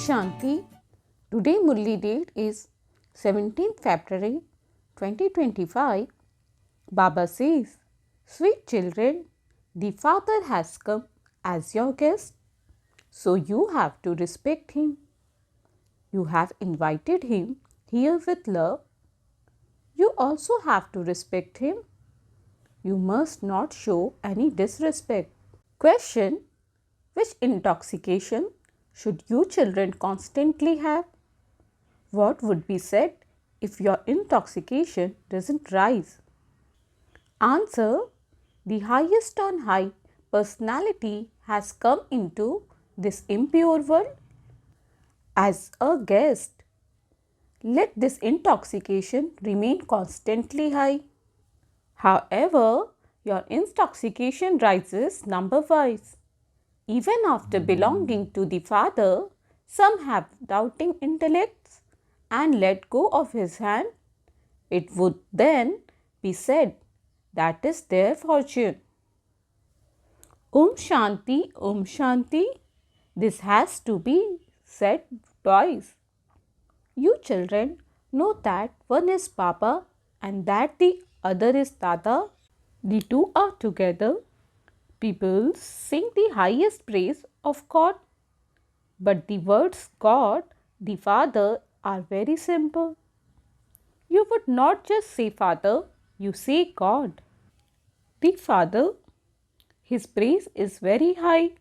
Shanti. Today Murli date is 17th February 2025. Baba says, "Sweet children, the Father has come as your guest, so you have to respect him. You have invited him here with love. You also have to respect him. You must not show any disrespect." Question: which intoxication should you children constantly have? What would be said if your intoxication doesn't rise? Answer: the highest on high personality has come into this impure world as a guest. Let this intoxication remain constantly high. However, your intoxication rises number wise. Even after belonging to the Father, some have doubting intellects and let go of his hand. It would then be said that is their fortune. Om Shanti, Om Shanti. This has to be said twice. You children know that one is Baba and that the other is Dada. The two are together. People sing the highest praise of God, but the words God, the Father are very simple. You would not just say Father, you say God. The Father, his praise is very high.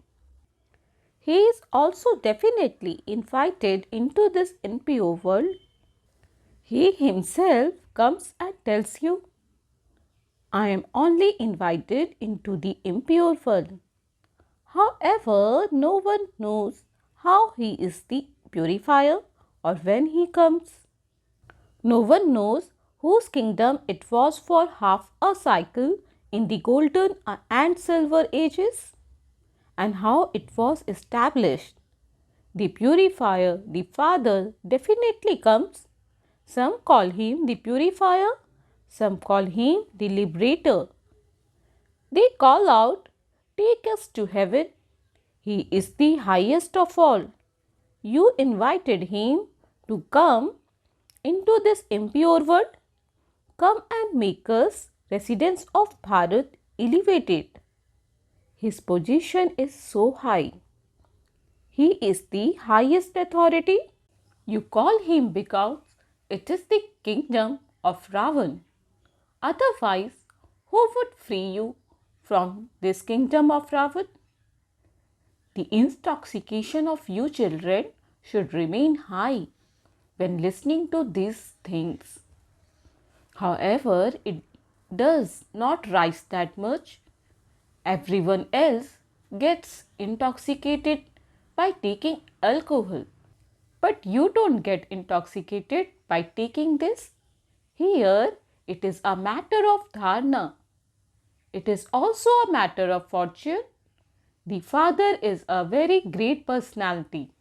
He is also definitely invited into this impure world. He himself comes and tells you, I am only invited into the impure world. However, no one knows how he is the purifier or when he comes. No one knows whose kingdom it was for half a cycle in the golden and silver ages and how it was established. The purifier, the Father, definitely comes. Some call him the purifier, some call him the liberator. They call out, take us to heaven. He is the highest of all. You invited him to come into this impure world. Come and make us residents of Bharat elevated. His position is so high. He is the highest authority. You call him because it is the kingdom of Ravan. Otherwise, who would free you from this kingdom of Ravan? The intoxication of you children should remain high when listening to these things. However, it does not rise that much. Everyone else gets intoxicated by taking alcohol. But you don't get intoxicated by taking this. Here, it is a matter of dharana. It is also a matter of fortune. The Father is a very great personality.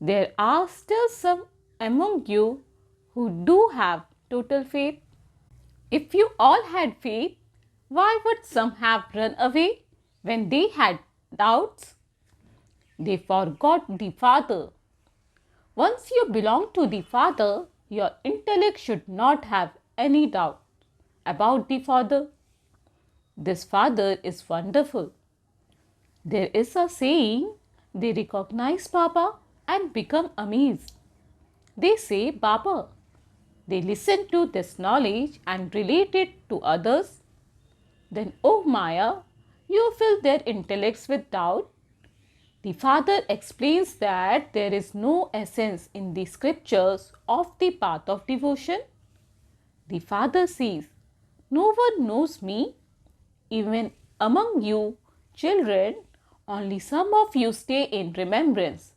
There are still some among you who do have total faith. If you all had faith, why would some have run away when they had doubts? They forgot the Father. Once you belong to the Father, your intellect should not have any doubt about the Father. This Father is wonderful. There is a saying, they recognize Baba and become amazed. They say Baba. They listen to this knowledge and relate it to others. Then, oh Maya, you fill their intellects with doubt. The Father explains that there is no essence in the scriptures of the path of devotion. The Father says, no one knows me. Even among you children, only some of you stay in remembrance,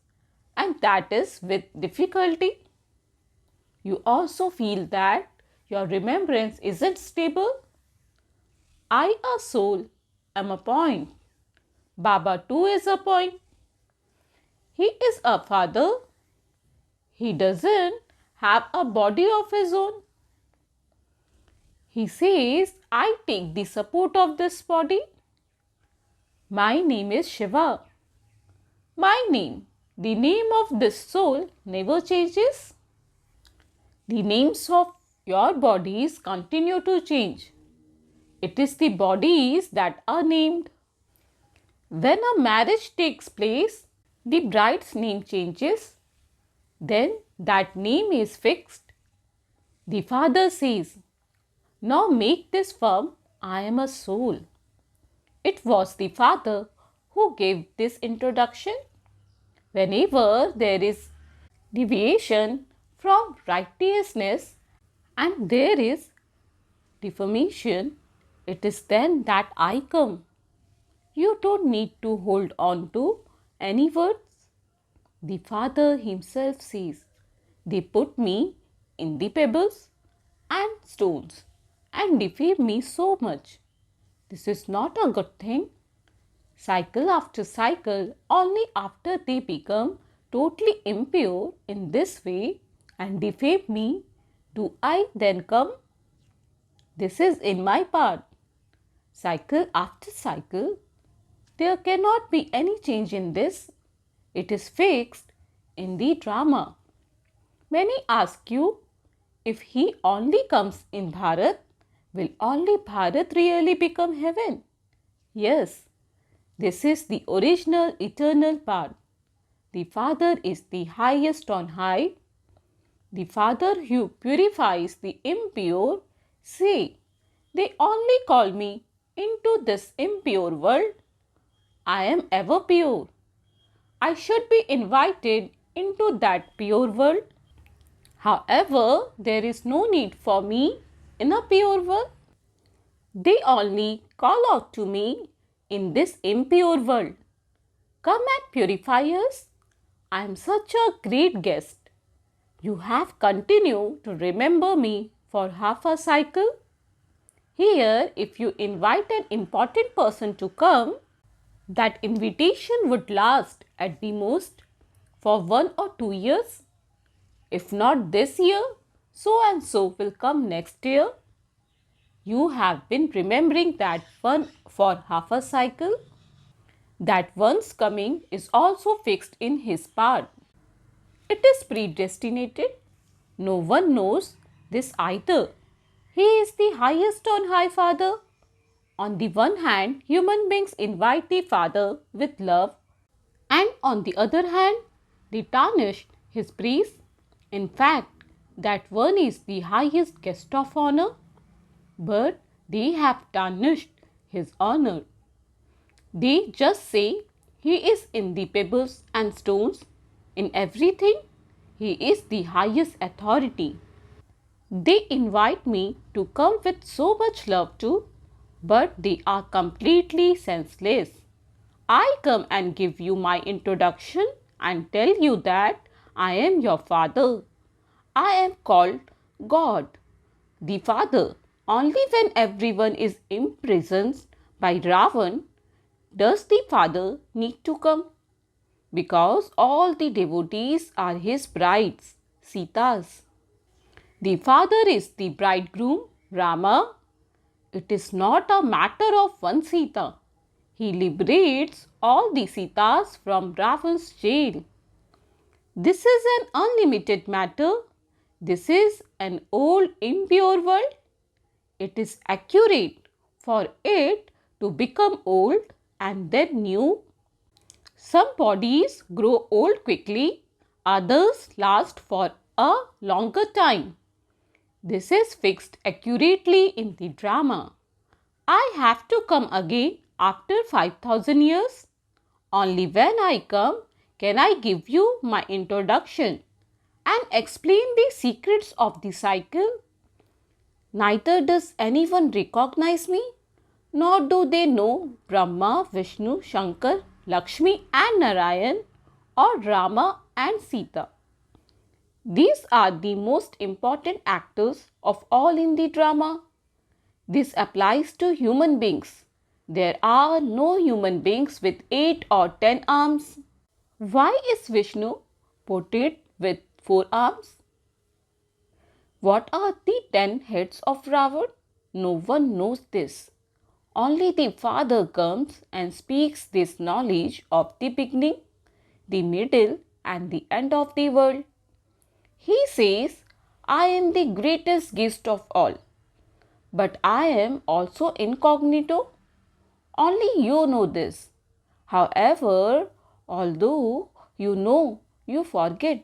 and that is with difficulty. You also feel that your remembrance isn't stable. I, a soul, am a point. Baba too is a point. He is a father. He doesn't have a body of his own. He says, I take the support of this body. My name is Shiva. My name The name of this soul never changes. The names of your bodies continue to change. It is the bodies that are named. When a marriage takes place, the bride's name changes. Then that name is fixed. The father says, "Now make this firm, I am a soul." It was the father who gave this introduction. Whenever there is deviation from righteousness and there is deformation, it is then that I come. You don't need to hold on to any words. The Father himself says, "They put me in the pebbles and stones and defame me so much. This is not a good thing." Cycle after cycle, only after they become totally impure in this way and defame me, do I then come. This is in my part. Cycle after cycle, there cannot be any change in this. It is fixed in the drama. Many ask you, if he only comes in Bharat, will only Bharat really become heaven? Yes, this is the original eternal part. The Father is the highest on high. The Father who purifies the impure, say, "They only call me into this impure world. I am ever pure. I should be invited into that pure world. However, there is no need for me in a pure world. They only call out to me in this impure world. Come and purify us. I am such a great guest. You have continued to remember me for half a cycle. Here, if you invite an important person to come, that invitation would last at the most for 1 or 2 years. If not this year, so and so will come next year. You have been remembering that one for half a cycle. That one's coming is also fixed in his part. It is predestinated. No one knows this either. He is the highest on high Father. On the one hand, human beings invite the Father with love, and on the other hand, they tarnish his praise. In fact, that one is the highest guest of honor, but they have tarnished his honor. They just say he is in the pebbles and stones. In everything, he is the highest authority. They invite me to come with so much love too, but they are completely senseless. I come and give you my introduction and tell you that I am your Father. I am called God, the Father. Only when everyone is imprisoned by Ravan does the Father need to come, because all the devotees are his brides, Sitas. The Father is the bridegroom, Rama. It is not a matter of one Sita. He liberates all the Sitas from Ravan's jail. This is an unlimited matter. This is an old impure world. It is accurate for it to become old and then new. Some bodies grow old quickly, others last for a longer time. This is fixed accurately in the drama. I have to come again after 5,000 years. Only when I come can I give you my introduction and explain the secrets of the cycle. Neither does anyone recognize me, nor do they know Brahma, Vishnu, Shankar, Lakshmi and Narayan, or Rama and Sita. These are the most important actors of all in the drama. This applies to human beings. There are no human beings with 8 or 10 arms. Why is Vishnu portrayed with 4 arms? What are the 10 heads of Ravan? No one knows this. Only the Father comes and speaks this knowledge of the beginning, the middle and the end of the world. He says, I am the greatest guest of all, but I am also incognito. Only you know this. However, although you forget.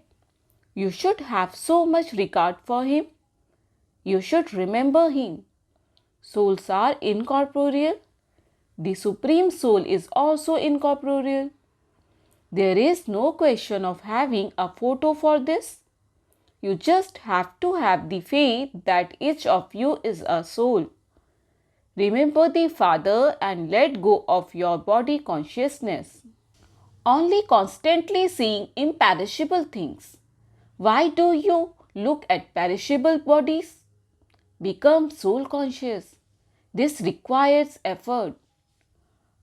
You should have so much regard for him. You should remember him. Souls are incorporeal. The Supreme Soul is also incorporeal. There is no question of having a photo for this. You just have to have the faith that each of you is a soul. Remember the Father and let go of your body consciousness. Only constantly seeing imperishable things. Why do you look at perishable bodies? Become soul conscious. This requires effort.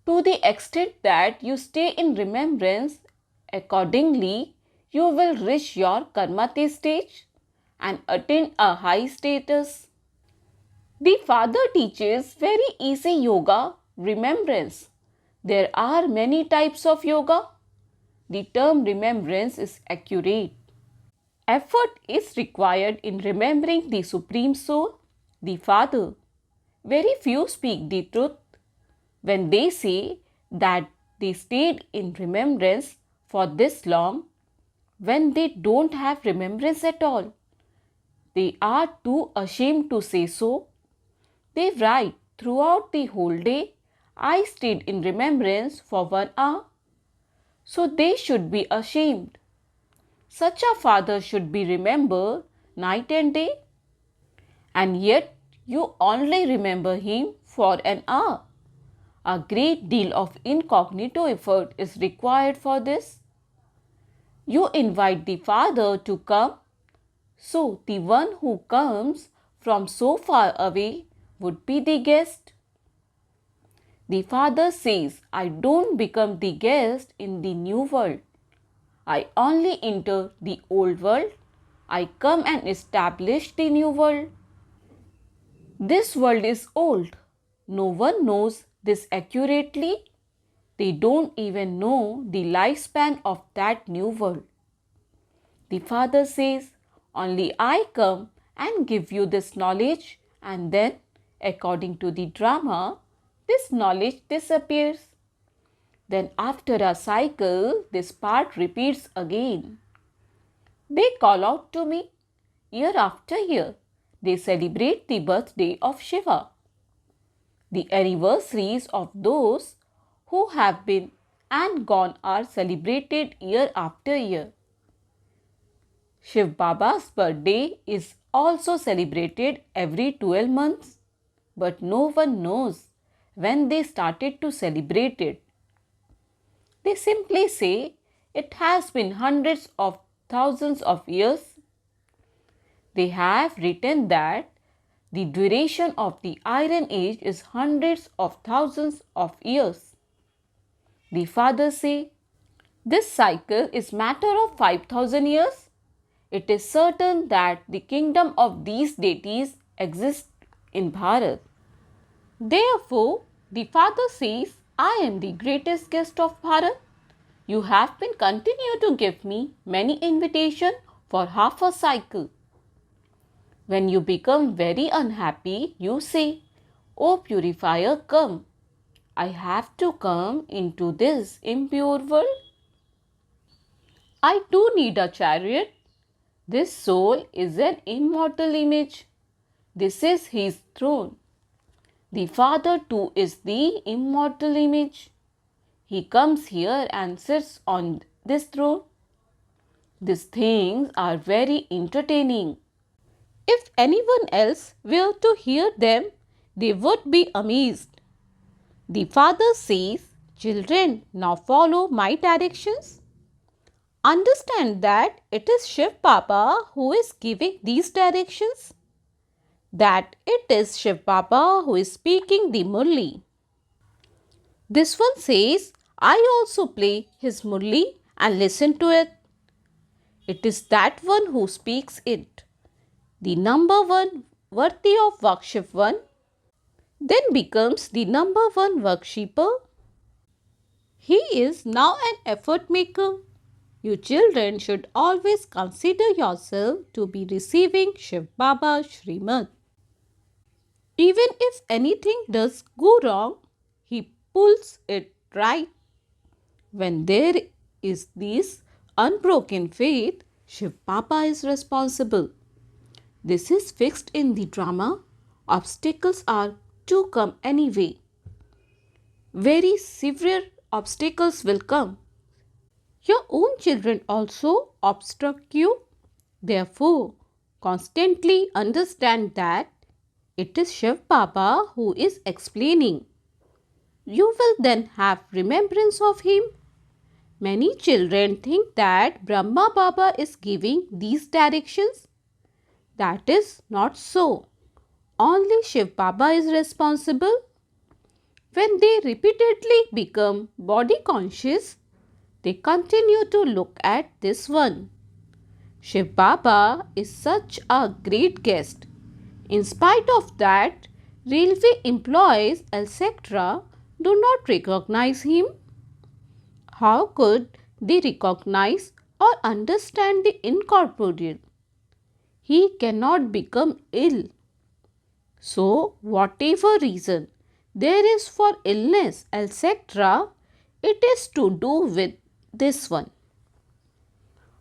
To the extent that you stay in remembrance, accordingly, you will reach your karmate stage and attain a high status. The Father teaches very easy yoga, remembrance. There are many types of yoga. The term remembrance is accurate. Effort is required in remembering the Supreme Soul, the Father. Very few speak the truth when they say that they stayed in remembrance for this long when they don't have remembrance at all. They are too ashamed to say so. They write throughout the whole day, I stayed in remembrance for 1 hour. So they should be ashamed. Such a father should be remembered night and day. And yet you only remember him for an hour. A great deal of incognito effort is required for this. You invite the Father to come, so the one who comes from so far away would be the guest. The Father says, I don't become the guest in the new world. I only enter the old world. I come and establish the new world. This world is old. No one knows this accurately. They don't even know the lifespan of that new world. The Father says, only I come and give you this knowledge, and then, according to the drama, this knowledge disappears. Then after a cycle, this part repeats again. They call out to me year after year. They celebrate the birthday of Shiva. The anniversaries of those who have been and gone are celebrated year after year. Shiv Baba's birthday is also celebrated every 12 months, but no one knows when they started to celebrate it. They simply say it has been hundreds of thousands of years. They have written that the duration of the Iron Age is hundreds of thousands of years. The Fathers say, this cycle is matter of 5,000 years. It is certain that the kingdom of these deities exists in Bharat. Therefore, the Father says, I am the greatest guest of Bharat. You have been continued to give me many invitations for half a cycle. When you become very unhappy, you say, O purifier, come. I have to come into this impure world. I too need a chariot. This soul is an immortal image. This is his throne. The Father too is the immortal image. He comes here and sits on this throne. These things are very entertaining. If anyone else were to hear them, they would be amazed. The Father says, children, now follow my directions. Understand that it is Shiv Baba who is giving these directions. That it is Shiv Baba who is speaking the Murli. This one says, I also play his Murli and listen to it. It is that one who speaks it. The number one worthy of Vakshiv one then becomes the number one worshipper. He is now an effort maker. You children should always consider yourself to be receiving Shiv Baba Shrimad. Even if anything does go wrong, he pulls it right. When there is this unbroken faith, Shiv Baba is responsible. This is fixed in the drama. Obstacles are to come anyway. Very severe obstacles will come. Your own children also obstruct you. Therefore, constantly understand that it is Shiv Baba who is explaining. You will then have remembrance of him. Many children think that Brahma Baba is giving these directions. That is not so. Only Shiv Baba is responsible. When they repeatedly become body conscious, they continue to look at this one. Shiv Baba is such a great guest. In spite of that, railway employees, etc., do not recognize him. How could they recognize or understand the incorporeal? He cannot become ill. So, whatever reason there is for illness, etc., it is to do with this one.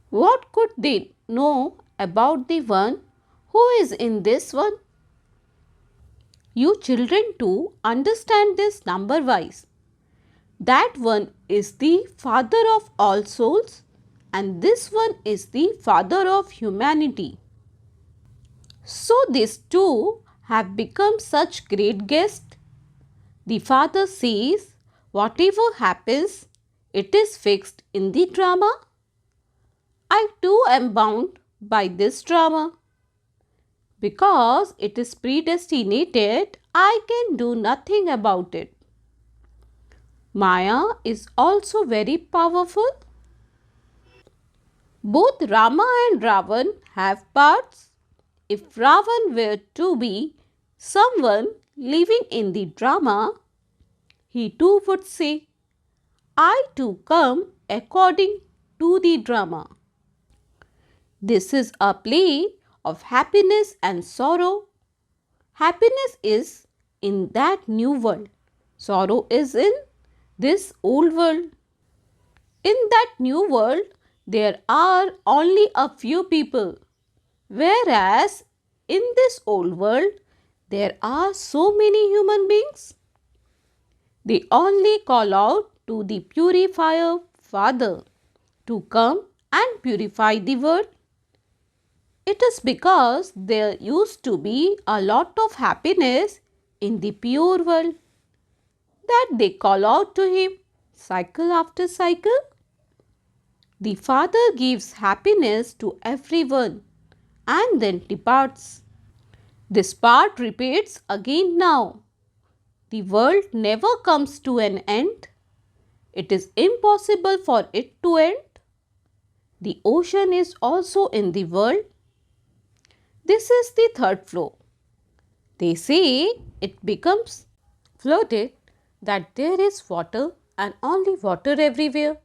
What could they know about the one who is in this one? You children too understand this number wise. That one is the father of all souls and this one is the father of humanity. So these two have become such great guests. The father says, whatever happens, it is fixed in the drama. I too am bound by this drama. Because it is predestinated, I can do nothing about it. Maya is also very powerful. Both Rama and Ravan have parts. If Ravan were to be someone living in the drama, he too would say, I too come according to the drama. This is a play of happiness and sorrow. Happiness is in that new world. Sorrow is in this old world. In that new world, there are only a few people. Whereas in this old world, there are so many human beings. They only call out to the purifier Father to come and purify the world. It is because there used to be a lot of happiness in the pure world that they call out to him cycle after cycle. The Father gives happiness to everyone and then departs. This part repeats again now. The world never comes to an end. It is impossible for it to end. The ocean is also in the world. This is the third floor. They say it becomes flooded, that there is water and only water everywhere.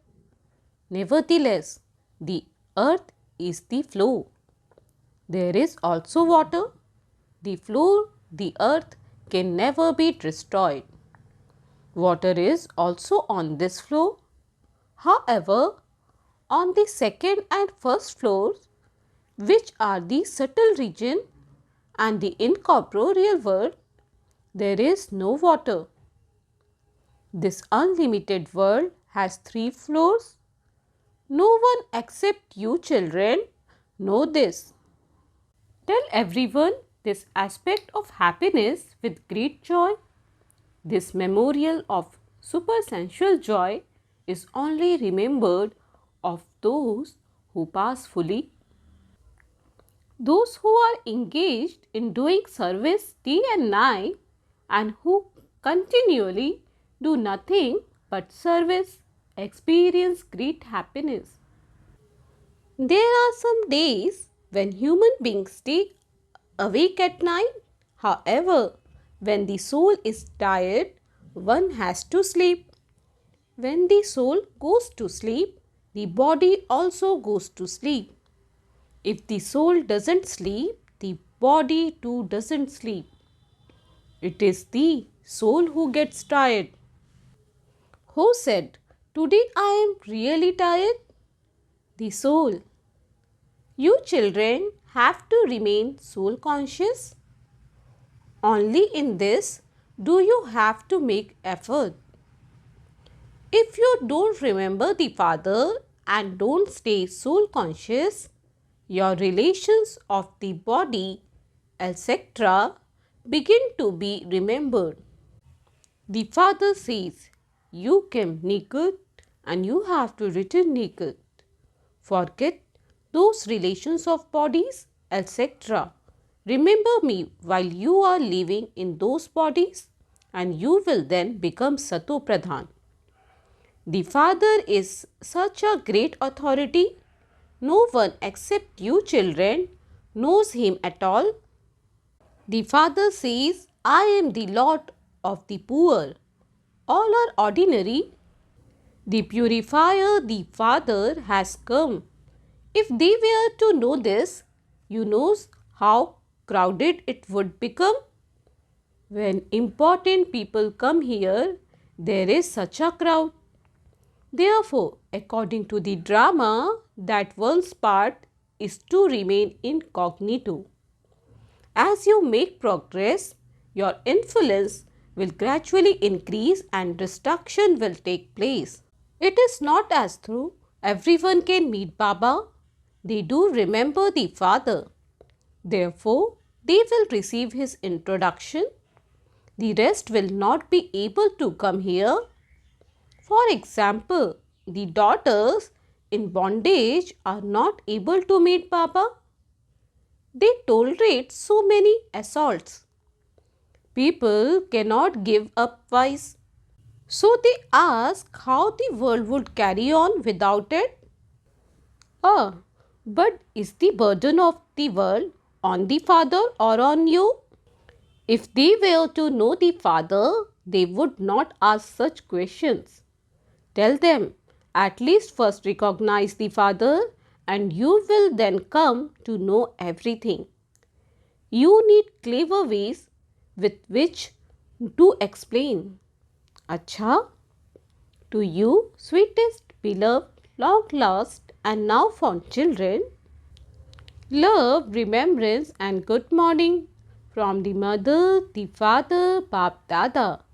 Nevertheless, the earth is the floor. There is also water. The floor, the earth can never be destroyed. Water is also on this floor. However, on the second and first floors, which are the subtle region and the incorporeal world, there is no water. This unlimited world has 3 floors. No one except you children know this. Tell everyone this aspect of happiness with great joy. This memorial of supersensual joy is only remembered of those who pass fully. Those who are engaged in doing service day and night and who continually do nothing but service experience great happiness. There are some days when human beings stay awake at night. However, when the soul is tired, one has to sleep. When the soul goes to sleep, the body also goes to sleep. If the soul doesn't sleep, the body too doesn't sleep. It is the soul who gets tired. Who said, "Today I am really tired"? The soul. You children have to remain soul conscious. Only in this do you have to make effort. If you don't remember the Father and don't stay soul conscious, your relations of the body, etc., begin to be remembered. The Father says, "You came naked and you have to return naked." Forget those relations of bodies, etc. Remember me while you are living in those bodies, and you will then become Sato Pradhan. The Father is such a great authority. No one except you children knows him at all. The Father says, "I am the Lord of the poor." All are ordinary. The purifier, the Father, has come. If they were to know this, you know how crowded it would become. When important people come here, there is such a crowd. Therefore, according to the drama, that one's part is to remain incognito. As you make progress, your influence will gradually increase and destruction will take place. It is not as though everyone can meet Baba. They do remember the Father. Therefore, they will receive his introduction. The rest will not be able to come here. For example, the daughters in bondage are not able to meet Baba. They tolerate so many assaults. People cannot give up vice. So they ask how the world would carry on without it. But is the burden of the world on the Father or on you? If they were to know the Father, they would not ask such questions. Tell them, at least first recognize the Father and you will then come to know everything. You need clever ways with which to explain. Acha, to you, sweetest, beloved, long lost and now found children, love, remembrance and good morning from the mother, the father, Bap Dada.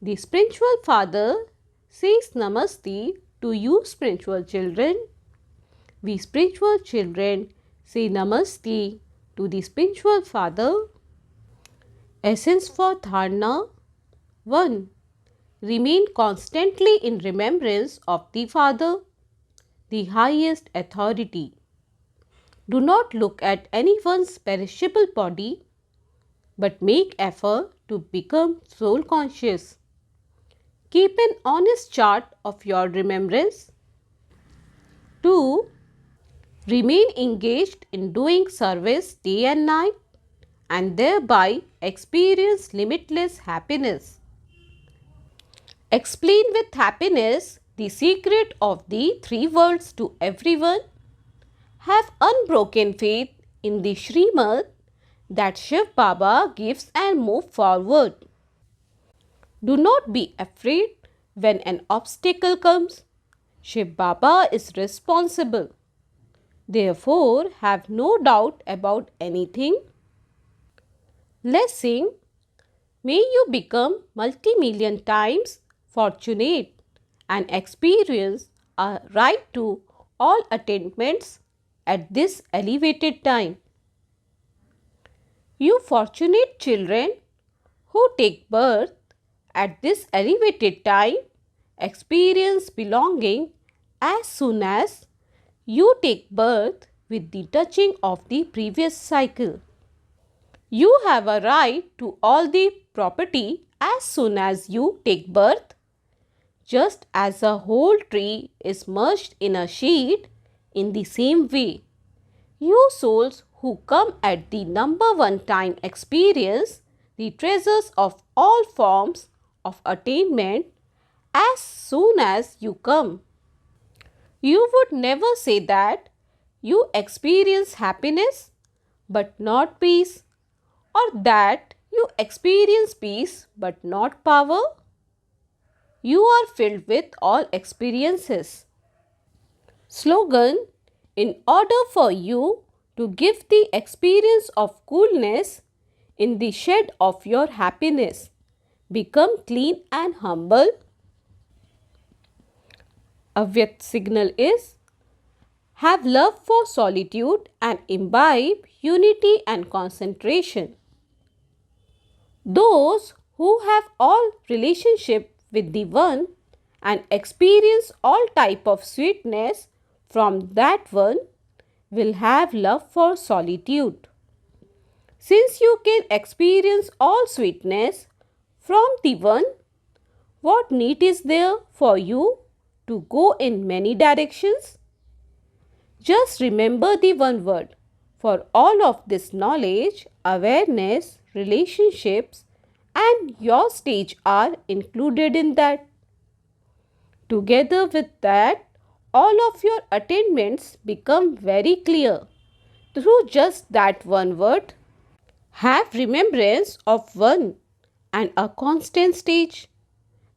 The spiritual father says namaste to you spiritual children. We spiritual children say namaste to the spiritual father. Essence for Dharna 1. Remain constantly in remembrance of the Father, the highest authority. Do not look at anyone's perishable body, but make effort to become soul conscious. Keep an honest chart of your remembrance. 2. Remain engaged in doing service day and night and thereby experience limitless happiness. Explain with happiness the secret of the three worlds to everyone. Have unbroken faith in the Srimad that Shiv Baba gives and move forward. Do not be afraid when an obstacle comes. Shiv Baba is responsible. Therefore, have no doubt about anything. Blessing, may you become multi-million times fortunate and experience a right to all attainments at this elevated time. You fortunate children who take birth at this elevated time experience belonging as soon as you take birth with the touching of the previous cycle. You have a right to all the property as soon as you take birth. Just as a whole tree is merged in a sheet, in the same way, you souls who come at the number one time experience the treasures of all forms of attainment as soon as you come. You would never say that you experience happiness but not peace, or that you experience peace but not power. You are filled with all experiences. Slogan: in order for you to give the experience of coolness in the shed of your happiness, become clean and humble. Avyakt signal is: have love for solitude and imbibe unity and concentration. Those who have all relationship with the One and experience all type of sweetness from that One will have love for solitude. Since you can experience all sweetness from the One, what need is there for you to go in many directions? Just remember the one word. For all of this knowledge, awareness, relationships, and your stage are included in that. Together with that, all of your attainments become very clear through just that one word. Have remembrance of one and a constant stage.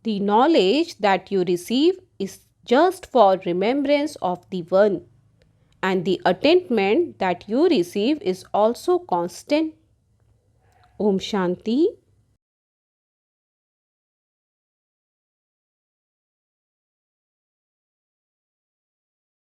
The knowledge that you receive is just for remembrance of the one, and the attainment that you receive is also constant. Om Shanti.